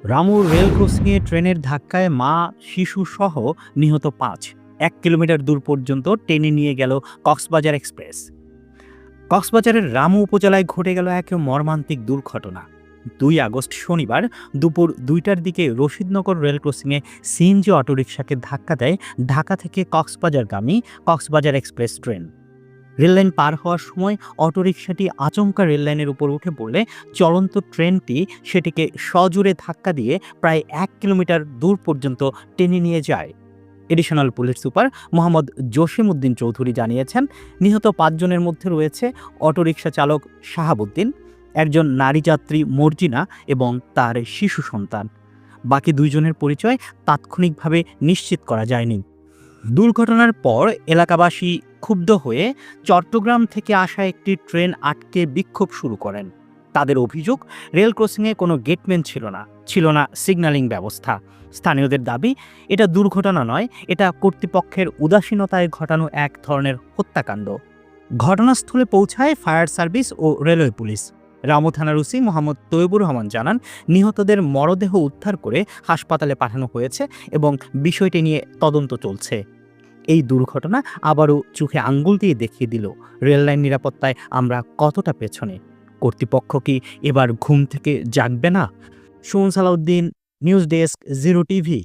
রামুর রেল ক্রসিংয়ে ট্রেনের ধাক্কায় মা শিশুসহ নিহত ৫। ১ কিলোমিটার দূর পর্যন্ত টেনে নিয়ে গেল কক্সবাজার এক্সপ্রেস। কক্সবাজারের রামু উপজেলায় ঘটে গেল এক মর্মান্তিক দুর্ঘটনা। ২ আগস্ট শনিবার দুপুর ২টার দিকে রশিদনগর রেল ক্রসিংয়ে সিএনজি অটোরিকশাকে ধাক্কা দেয় ঢাকা থেকে কক্সবাজারগামী কক্সবাজার এক্সপ্রেস ট্রেন। রেললাইন পার হওয়ার সময় অটোরিকশাটি আচমকা রেললাইনের উপর উঠে পড়লে চলন্ত ট্রেনটি সেটিকে সজোরে ধাক্কা দিয়ে প্রায় ১ কিলোমিটার দূর পর্যন্ত টেনে নিয়ে যায়। Additional police super Mohammad Jasim Uddin Chowdhury জানিয়েছেন, নিহত ৫ জনের মধ্যে রয়েছে অটোরিকশা চালক শাহাবুদ্দিন, একজন নারী যাত্রী মর্জিনা এবং তার শিশু সন্তান। বাকি ২ জনের পরিচয় তাৎক্ষণিকভাবে নিশ্চিত করা যায়নি। দুর্ঘটনার পর এলাকাবাসী ক্ষুব্ধ হয়ে চট্টগ্রাম থেকে আসা একটি ট্রেন আটকে বিক্ষোভ শুরু করেন। তাদের অভিযোগ, রেল ক্রসিংয়ে কোনো গেটম্যান ছিল না সিগন্যালিং ব্যবস্থা। স্থানীয়দের দাবি, এটা দুর্ঘটনা নয়, এটা কর্তৃপক্ষের উদাসীনতায় ঘটানো এক ধরনের হত্যাকাণ্ড। ঘটনাস্থলে পৌঁছায় ফায়ার সার্ভিস ও রেলওয়ে পুলিশ। রামু থানার ওসি মোহাম্মদ তৈয়বুর রহমান জানান, নিহতদের মরদেহ উদ্ধার করে হাসপাতালে পাঠানো হয়েছে এবং বিষয়টি নিয়ে তদন্ত চলছে। এই দুর্ঘটনা আবারও চোখে আঙ্গুল দিয়ে দেখিয়ে দিল রেললাইন নিরাপত্তায় আমরা কতটা পেছনে। কর্তৃপক্ষ কি এবার ঘুম থেকে জাগবে না? Suman Salauddin, news desk, 0 TV.